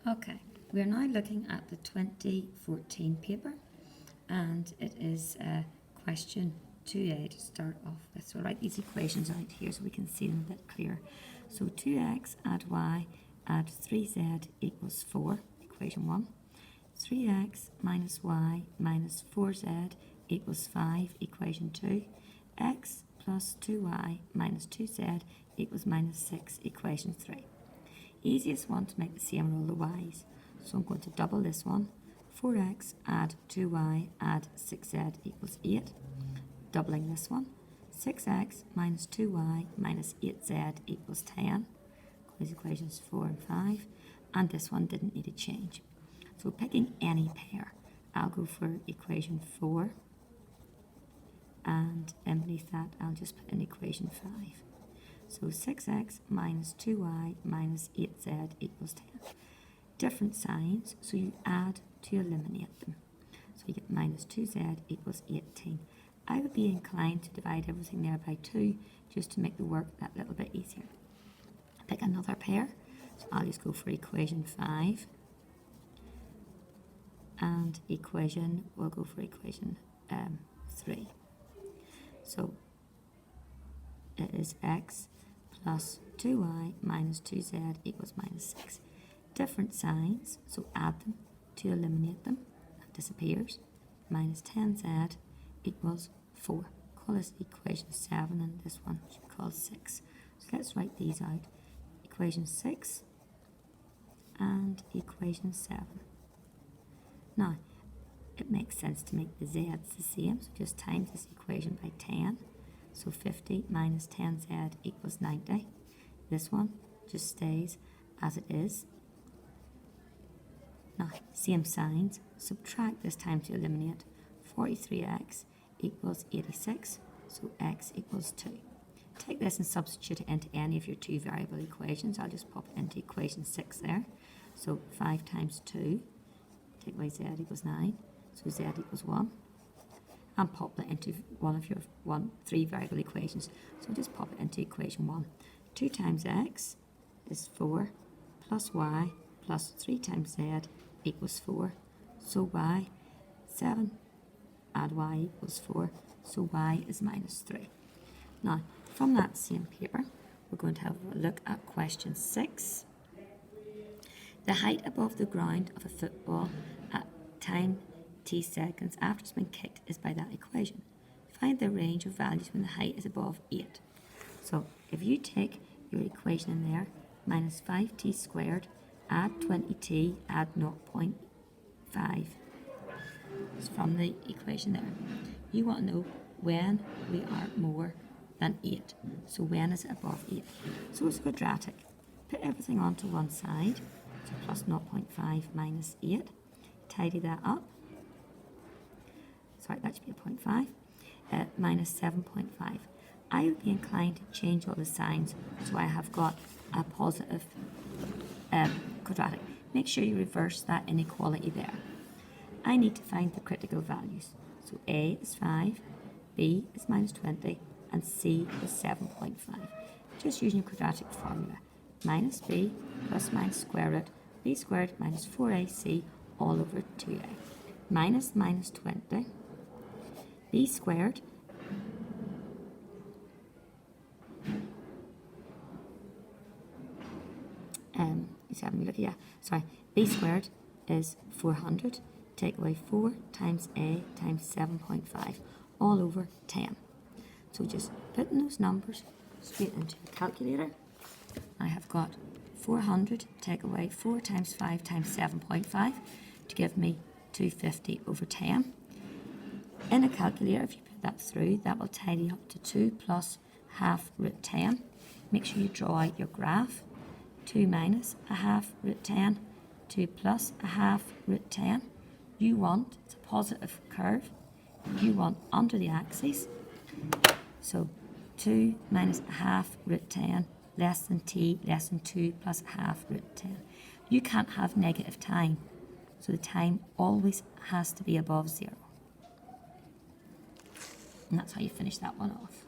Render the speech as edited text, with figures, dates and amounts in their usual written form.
Okay, we're now looking at the 2014 paper, and it is question 2a to start off with. So I'll write these equations out here so we can see them a bit clearer. So 2x add y add 3z equals 4, equation 1. 3x minus y minus 4z equals 5, equation 2. X plus 2y minus 2z equals minus 6, equation 3. Easiest one to make the same roll the y's. So I'm going to double this one. 4x add 2y add 6z equals 8. Doubling this one. 6x minus 2y minus 8z equals 10. Close equations 4 and 5. And this one didn't need a change. So picking any pair, I'll go for equation 4. And underneath that, I'll just put in equation 5. So 6x minus 2y minus 8z equals 10. Different signs, so you add to eliminate them. So you get minus 2z equals 18. I would be inclined to divide everything there by 2 just to make the work that little bit easier. Pick another pair, so I'll just go for equation 5. And we'll go for equation 3. So it is x plus 2y minus 2z equals minus 6. Different signs, so add them to eliminate them. That disappears. Minus 10z equals 4. Call this equation 7 and this one should be called 6. So let's write these out. Equation 6 and equation 7. Now, it makes sense to make the z's the same, so just times this equation by 10. So 50 minus 10z equals 90. This one just stays as it is. Now, same signs, subtract this time to eliminate. 43x equals 86, so x equals 2. Take this and substitute it into any of your two variable equations. I'll just pop it into equation 6 there. So 5 times 2, take away z equals 9, so z equals 1. And pop that into one of your three variable equations. So just pop it into equation 1. 2 times x is 4 plus y plus 3 times z equals 4. So y, 7 add y equals 4. So y is minus 3. Now, from that same paper, we're going to have a look at question 6. The height above the ground of a football at time t seconds after it's been kicked is by that equation. Find the range of values when the height is above 8. So if you take your equation in there, minus 5t squared, add 20t, add 0.5. It's from the equation there. You want to know when we are more than 8. So when is it above 8? So it's quadratic. Put everything onto one side. So plus 0.5 minus 8. Tidy that up. Sorry, that should be a 0.5. Minus 7.5. I would be inclined to change all the signs so I have got a positive quadratic. Make sure you reverse that inequality there. I need to find the critical values. So A is 5, B is minus 20, and C is 7.5. Just using a quadratic formula. Minus B plus minus square root B squared minus 4ac all over 2a. Minus 20, b squared b squared is 400. Take away 4 times a times 7.5 all over 10. So just putting those numbers straight into the calculator. I have got 400, take away 4 times 5 times 7.5 to give me 250 over 10. In a calculator, if you put that through, that will tidy up to 2 plus half root 10. Make sure you draw out your graph. 2 minus a half root 10, 2 plus a half root 10. You want, it's a positive curve, you want under the axis. So 2 minus a half root 10 less than t less than 2 plus a half root 10. You can't have negative time, so the time always has to be above 0. And that's how you finish that one off.